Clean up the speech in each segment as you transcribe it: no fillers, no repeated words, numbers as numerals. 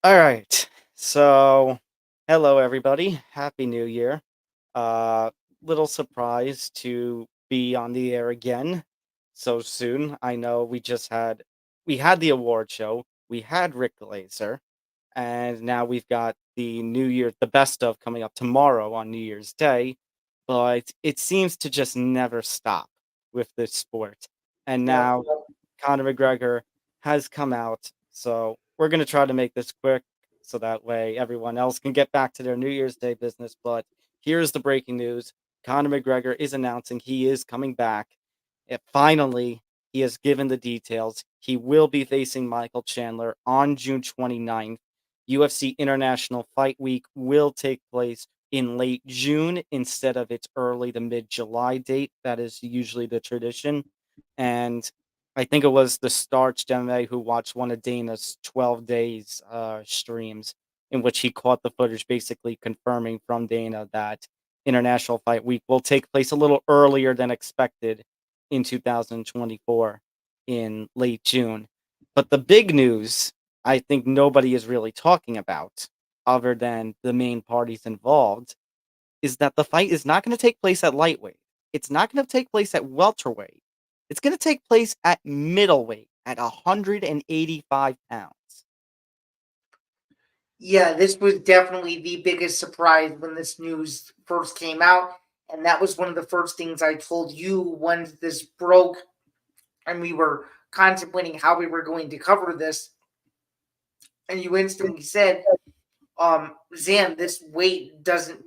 All right. So, hello everybody. Happy New Year. Uh Little surprised to be on the air again so soon. I know we had the award show. We had Rick Glazer, and now we've got the New Year, the best of coming up tomorrow on New Year's Day, but it seems to just never stop with this sport. And Yep. now Conor McGregor has come out. So we're going to try to make this quick so that way everyone else can get back to their New Year's Day business. But here's the breaking news: Conor McGregor is announcing he is coming back. Finally, he has given the details. He will be facing Michael Chandler on June 29th. UFC International Fight Week will take place in late June instead of its early to mid July date. That is usually the tradition. And I think it was the Starched MMA who watched one of Dana's 12 days streams in which he caught the footage basically confirming from Dana that International Fight Week will take place a little earlier than expected in 2024 in late June. But the big news I think nobody is really talking about, other than the main parties involved, is that the fight is not going to take place at lightweight. It's not going to take place at welterweight. It's going to take place at middleweight at 185 pounds. Yeah, this was definitely the biggest surprise when this news first came out. And that was one of the first things I told you when this broke and we were contemplating how we were going to cover this. And you instantly said, Zan, this weight doesn't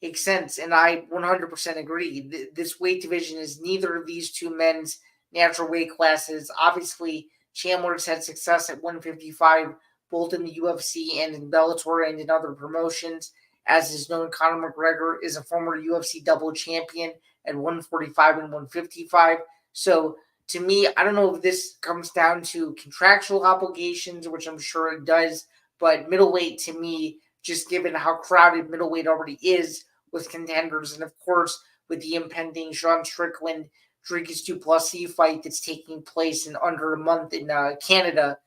make sense. And I 100% agree. This weight division is neither of these two men's natural weight classes. Obviously, Chandler's had success at 155, both in the UFC and in Bellator and in other promotions. As is known, Conor McGregor is a former UFC double champion at 145 and 155. So, to me, I don't know if this comes down to contractual obligations, which I'm sure it does, but middleweight to me, just given how crowded middleweight already is with contenders, and of course with the impending Sean Strickland Dricus Du Plessis fight that's taking place in under a month in Canada.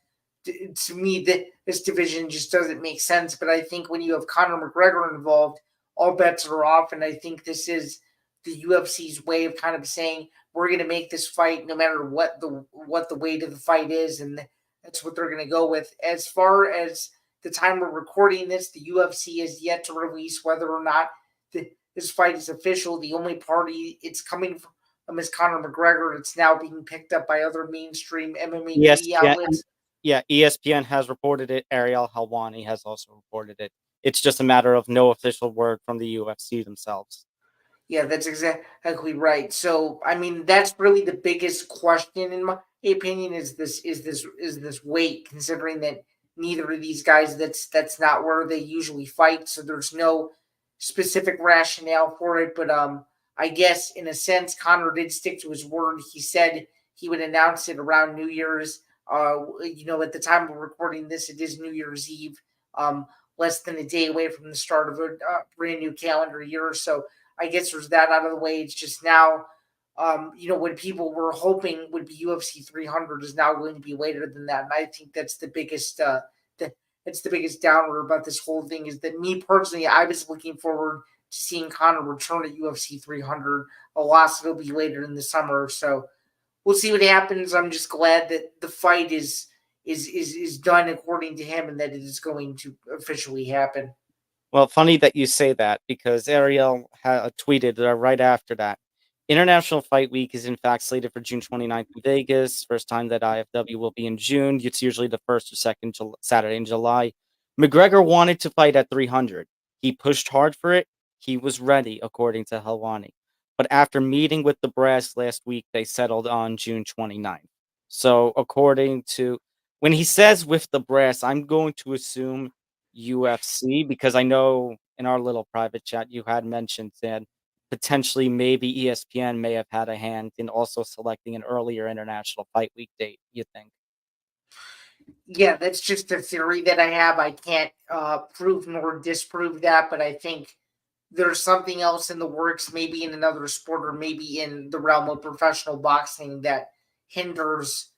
To me, this division just doesn't make sense. But I think when you have Conor McGregor involved, all bets are off, and I think this is the UFC's way of kind of saying we're going to make this fight no matter what the weight of the fight is, and that's what they're going to go with. As far as the time we're recording this, the UFC is yet to release whether or not this fight is official. The only party it's coming from is Conor McGregor. It's now being picked up by other mainstream MMA media ESPN, outlets. yeah, ESPN has reported it. Ariel Helwani has also reported it. It's just a matter of no official word from the UFC themselves. Yeah, that's exactly right. So, I mean, that's really the biggest question in my opinion is this weight, considering that neither of these guys that's not where they usually fight, so there's no specific rationale for it. But I guess in a sense, Conor did stick to his word. He said he would announce it around New Year's. At the time we're recording this, it is New Year's Eve. Less than a day away from the start of a brand new calendar year. So I guess there's that out of the way. It's just now, when people were hoping would be UFC 300 is now going to be later than that, and I think that's the biggest that's the biggest downer about this whole thing. Is that me personally, I was looking forward to seeing Conor return at UFC 300. Alas, it'll be later in the summer, so we'll see what happens. I'm just glad that the fight is done according to him and that it is going to officially happen. Well, funny that you say that because Ariel tweeted right after that. International Fight Week is in fact slated for June 29th in Vegas. First time that IFW will be in June. It's usually the first or second Saturday in July. McGregor wanted to fight at 300. He pushed hard for it. He was ready, according to Helwani. But after meeting with the brass last week, they settled on June 29th. So, according to when he says with the brass, I'm going to assume UFC because I know in our little private chat you had mentioned that potentially maybe ESPN may have had a hand in also selecting an earlier International Fight Week date, you think? Yeah, that's just a theory that I have. I can't prove nor disprove that, but I think there's something else in the works, maybe in another sport or maybe in the realm of professional boxing that hinders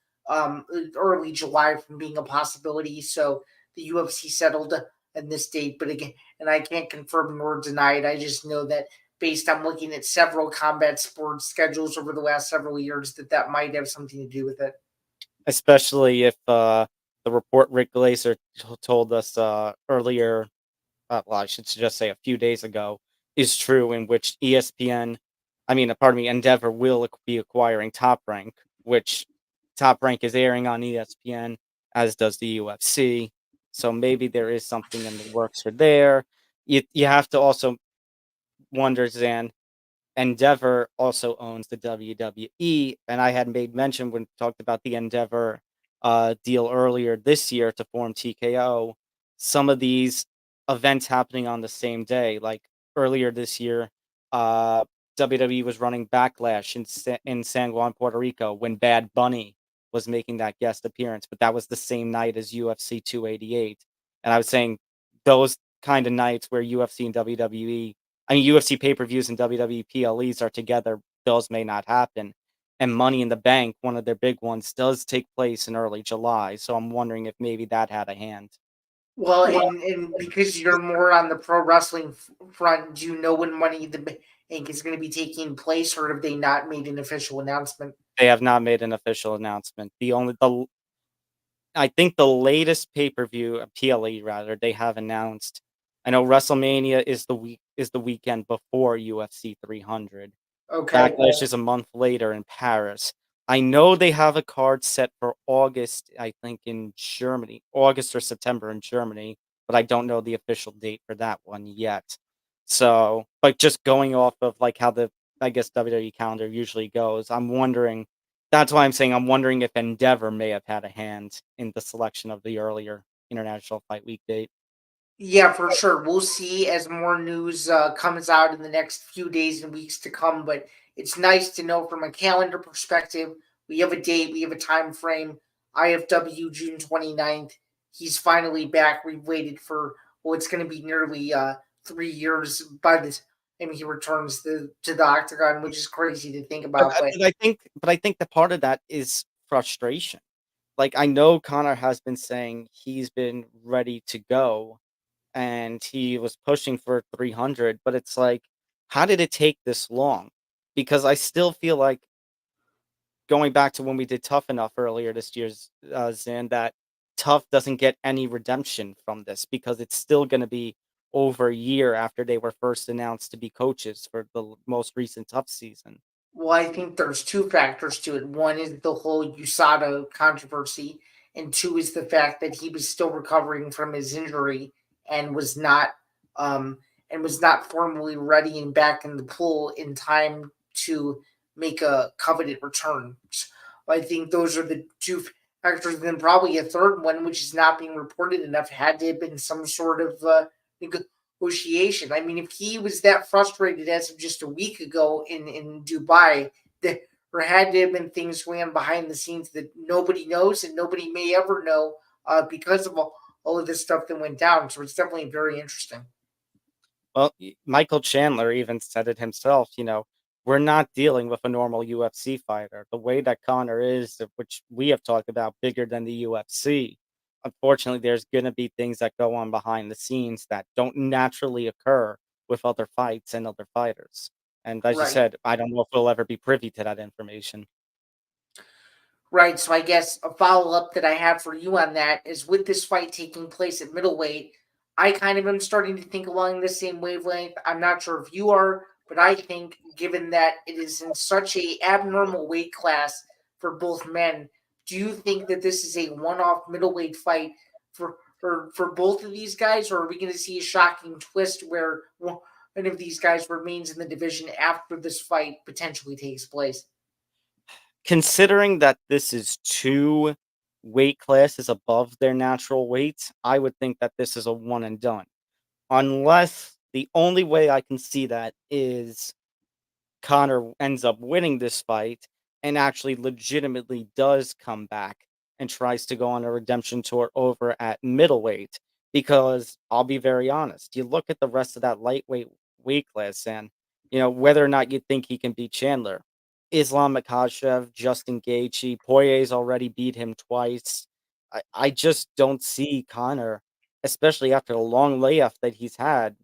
early July from being a possibility. So the UFC settled in this date. But again, and I can't confirm nor deny it. I just know that based on looking at several combat sports schedules over the last several years, that might have something to do with it. especially if the report Rick Glazer told us earlier, well, I should just say a few days ago, is true, in which ESPN, I mean, pardon me, Endeavor will be acquiring Top Rank, which Top Rank is airing on ESPN, as does the UFC. So maybe there is something in the works for there. You have to also wonder, Zan, Endeavor also owns the WWE, and I had made mention when we talked about the Endeavor deal earlier this year to form TKO. Some of these events happening on the same day, like earlier this year, uh, WWE was running Backlash in San Juan, Puerto Rico, when Bad Bunny was making that guest appearance, but that was the same night as UFC 288. And I was saying those kind of nights where UFC and WWE, I mean, UFC pay-per-views and WWE PLEs are together, those may not happen. And Money in the Bank, one of their big ones, does take place in early July. So I'm wondering if maybe that had a hand. Well, and because you're more on the pro wrestling front, do you know when Money in the Bank is going to be taking place, or have they not made an official announcement? They have not made an official announcement. I think the latest pay-per-view, PLE rather, they have announced. I know WrestleMania is the weekend before UFC 300. Okay. Backlash is a month later in Paris. I know they have a card set for August, I think in Germany, August or September in Germany, but I don't know the official date for that one yet. So, but just going off of like how the, I guess, WWE calendar usually goes, I'm wondering, that's why I'm saying I'm wondering if Endeavor may have had a hand in the selection of the earlier International Fight Week date. Yeah, for sure. We'll see as more news comes out in the next few days and weeks to come. But it's nice to know from a calendar perspective, we have a date, we have a time frame. IFW June 29th. He's finally back. We've waited for, well, it's going to be nearly 3 years by the time he returns to the octagon, which is crazy to think But, about. But I think the part of that is frustration. Like, I know Connor has been saying he's been ready to go, and he was pushing for 300, but it's like, how did it take this long? Because I still feel like, going back to when we did Tough Enough earlier this year's, Zan, that Tough doesn't get any redemption from this because it's still gonna be over a year after they were first announced to be coaches for the most recent Tough season. Well, I think there's two factors to it. One is the whole USADA controversy, and two is the fact that he was still recovering from his injury and um was not formally ready and back in the pool in time to make a coveted return. So I think those are the two factors. And then probably a third one, which is not being reported enough, had to have been some sort of negotiation. I mean, if he was that frustrated as of just a week ago in Dubai, there had to have been things going on behind the scenes that nobody knows and nobody may ever know because of all of this stuff that went down. So it's definitely very interesting. Well, Michael Chandler even said it himself, we're not dealing with a normal UFC fighter. The way that Connor is, which we have talked about, bigger than the UFC. Unfortunately, there's going to be things that go on behind the scenes that don't naturally occur with other fights and other fighters. And as you Right. said, I don't know if we'll ever be privy to that information. Right. So I guess a follow up that I have for you on that is with this fight taking place at middleweight, I kind of am starting to think along the same wavelength. I'm not sure if you are, but I think given that it is in such a abnormal weight class for both men, do you think that this is a one off middleweight fight for both of these guys, or are we going to see a shocking twist where one of these guys remains in the division after this fight potentially takes place? Considering that this is two weight classes above their natural weight, I would think that this is a one and done. Unless the only way I can see that is Connor ends up winning this fight and actually legitimately does come back and tries to go on a redemption tour over at middleweight. Because I'll be very honest, you look at the rest of that lightweight weight class, and whether or not you think he can beat Chandler, Islam Makhachev, Justin Gaethje, Poirier's already beat him twice. I just don't see Conor, especially after the long layoff that he's had,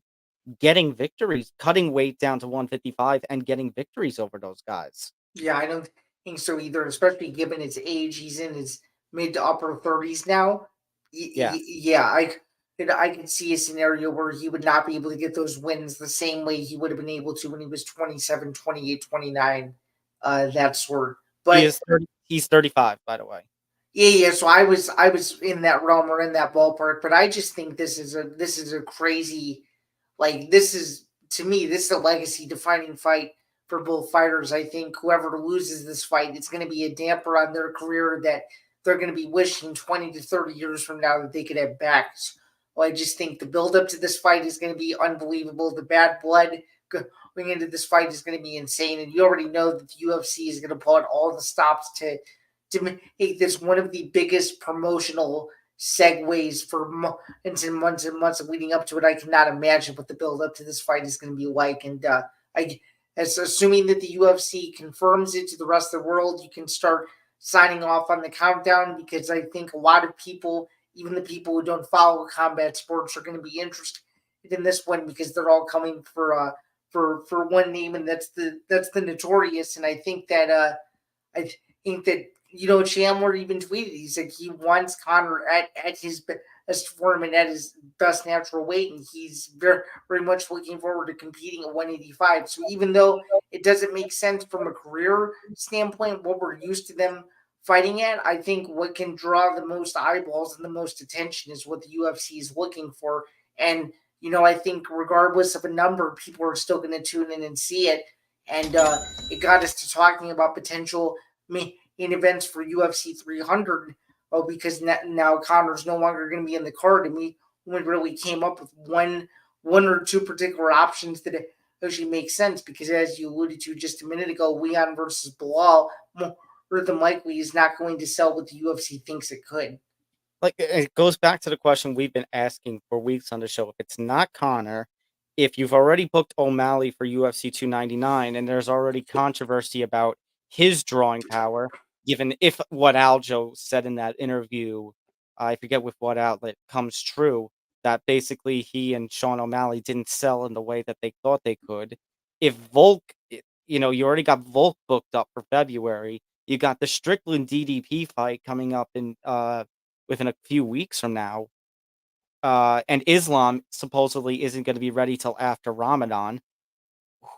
getting victories, cutting weight down to 155 and getting victories over those guys. Yeah, I don't think so either, especially given his age. He's in his mid to upper 30s now. Yeah. Yeah, I could see a scenario where he would not be able to get those wins the same way he would have been able to when he was 27, 28, 29, that sort. He But is 30 he's 35, by the way. yeah. So I was in that realm or in that ballpark, but I just think this is a crazy, like, this is, to me, this is a legacy defining fight for both fighters. I think whoever loses this fight, it's going to be a damper on their career that they're going to be wishing 20 to 30 years from now that they could have back. Well, I just think the build up to this fight is going to be unbelievable. The bad blood going into this fight is going to be insane, and you already know that the UFC is going to pull out all the stops to make this one of the biggest promotional segues for into months and months leading up to it. I cannot imagine what the build up to this fight is going to be like. And I, as assuming that the UFC confirms it to the rest of the world, you can start signing off on the countdown, because I think a lot of people, even the people who don't follow combat sports, are going to be interested in this one, because they're all coming for one name, and that's the Notorious. And I think that, Chandler even tweeted, he's like, he wants Conor at his best form and at his best natural weight, and he's very, very much looking forward to competing at 185. So even though it doesn't make sense from a career standpoint, what we're used to them fighting at, I think what can draw the most eyeballs and the most attention is what the UFC is looking for. And, I think regardless of a number, people are still going to tune in and see it. And it got us to talking about potential main events for UFC 300. Oh, because now Connor's no longer going to be in the card, and we really came up with one or two particular options that actually make sense. Because as you alluded to just a minute ago, Leon versus Bilal more than likely is not going to sell what the UFC thinks it could. Like, it goes back to the question we've been asking for weeks on the show. If it's not Conor, if you've already booked O'Malley for UFC 299 and there's already controversy about his drawing power, given if what Aljo said in that interview, I forget with what outlet, comes true, that basically he and Sean O'Malley didn't sell in the way that they thought they could. If Volk, you already got Volk booked up for February. You got the Strickland DDP fight coming up in within a few weeks from now. And Islam supposedly isn't going to be ready till after Ramadan.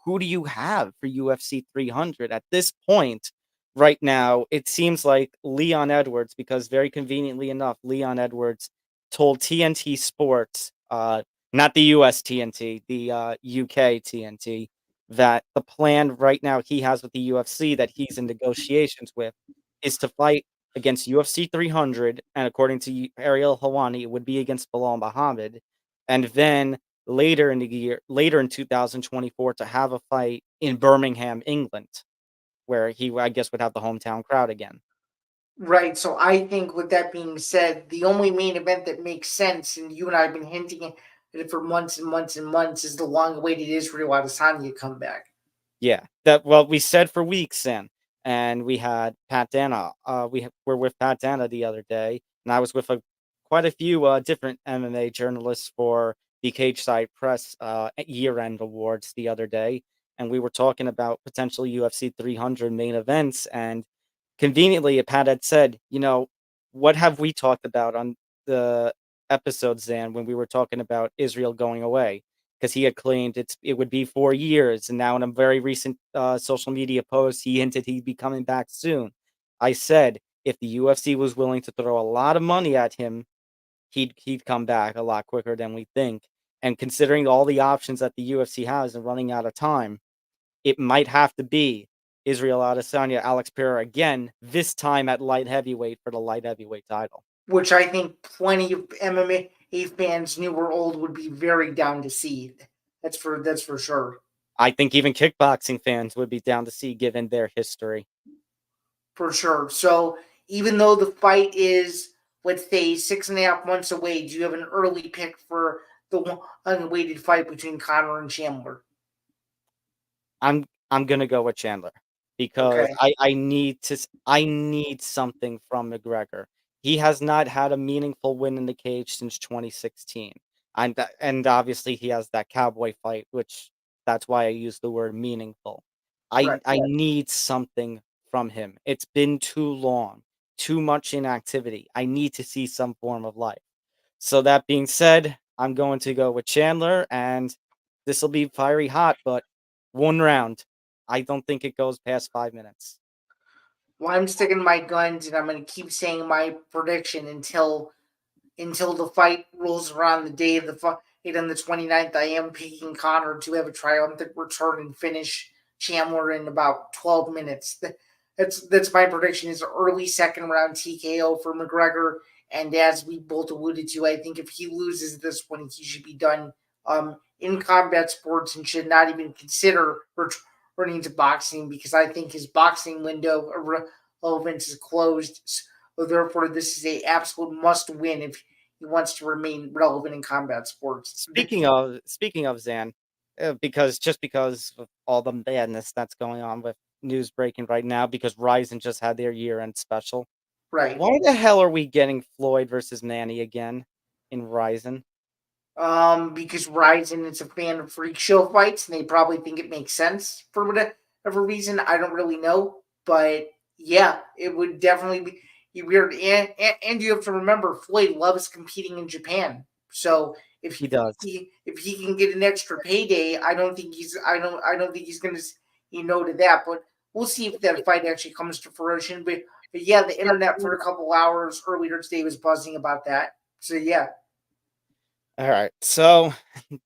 Who do you have for UFC 300 at this point? Right now, it seems like Leon Edwards, because very conveniently enough, Leon Edwards told TNT Sports, not the US TNT, the UK TNT, that the plan right now he has with the UFC that he's in negotiations with is to fight against UFC 300, and according to Ariel Helwani, it would be against Bilal Muhammad, and then later in 2024, to have a fight in Birmingham, England, where he, I guess, would have the hometown crowd again. Right. So I think, with that being said, the only main event that makes sense, and you and I have been hinting at it for months and months and months, is the long-awaited Israel Adesanya comeback. Yeah, that well, we said for weeks, Sam, and we had Pat Dana. Were with Pat Dana the other day, and I was with quite a few different MMA journalists for the Cage Side Press year-end awards the other day, and we were talking about potential UFC 300 main events. And conveniently, Pat had said, what have we talked about on the episode, Zan, when we were talking about Israel going away? Because he had claimed it would be 4 years, and now in a very recent social media post, he hinted he'd be coming back soon. I said if the UFC was willing to throw a lot of money at him, he'd come back a lot quicker than we think. And considering all the options that the UFC has and running out of time, it might have to be Israel Adesanya, Alex Pereira again, this time at light heavyweight for the light heavyweight title. Which I think plenty of MMA fans, new or old, would be very down to see. That's for sure. I think even kickboxing fans would be down to see, given their history. For sure. So even though the fight is, let's say, 6.5 months away, do you have an early pick for the unweighted fight between Conor and Chandler? I'm gonna go with Chandler because Okay. I need something from McGregor. He has not had a meaningful win in the cage since 2016. And obviously he has that cowboy fight, which that's why I use the word meaningful. I Right. I need something from him. It's been too long, too much inactivity. I need to see some form of life. So that being said, I'm going to go with Chandler, and this will be fiery hot, but one round. I don't think it goes past 5 minutes. Well, I'm sticking to my guns, and I'm going to keep saying my prediction until the fight rolls around the day of the fight on the 29th. I am picking Connor to have a triumphant return and finish Chandler in about 12 minutes. That's my prediction. Is an early second round TKO for McGregor. And as we both alluded to, I think if he loses this one, he should be done in combat sports and should not even consider returning to boxing, because I think his boxing window of relevance is closed. So therefore, this is a absolute must win if he wants to remain relevant in combat sports. Speaking of Zan, because of all the madness that's going on with news breaking right now, because Ryzen just had their year-end special. Right. Why the hell are we getting Floyd versus Manny again in Ryzen? Because Ryzen is a fan of freak show fights, and they probably think it makes sense for whatever reason. I don't really know, but yeah, it would definitely be weird. And you have to remember, Floyd loves competing in Japan, so if He does. if he can get an extra payday, I don't think he's going to no to that. But we'll see if that fight actually comes to fruition. But yeah, the internet for a couple hours earlier today was buzzing about that. So yeah. All right, so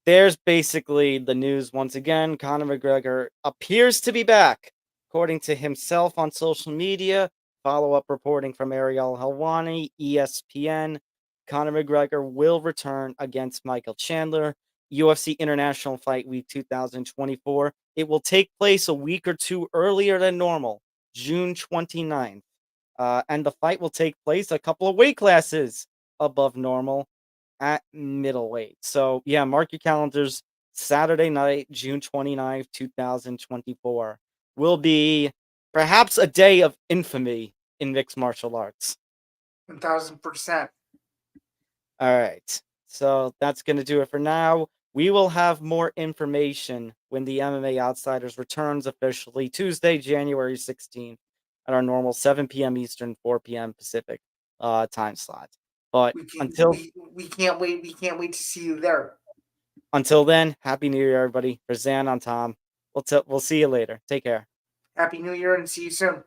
there's basically the news once again. Conor McGregor appears to be back, according to himself on social media. Follow-up reporting from Ariel Helwani, ESPN. Conor McGregor will return against Michael Chandler, UFC International Fight Week 2024. It will take place a week or two earlier than normal, June 29th. And the fight will take place a couple of weight classes above normal at middleweight. So, yeah, mark your calendars. Saturday night, June 29th, 2024 will be perhaps a day of infamy in mixed martial arts. 1,000%. All right. So that's going to do it for now. We will have more information when the MMA Outsiders returns officially Tuesday, January 16th at our normal 7 p.m. Eastern, 4 p.m. Pacific time slot. But We can until we can't wait. We can't wait to see you there. Until then, Happy New Year, everybody. For Zan, on Tom. We'll see you later. Take care. Happy New Year and see you soon.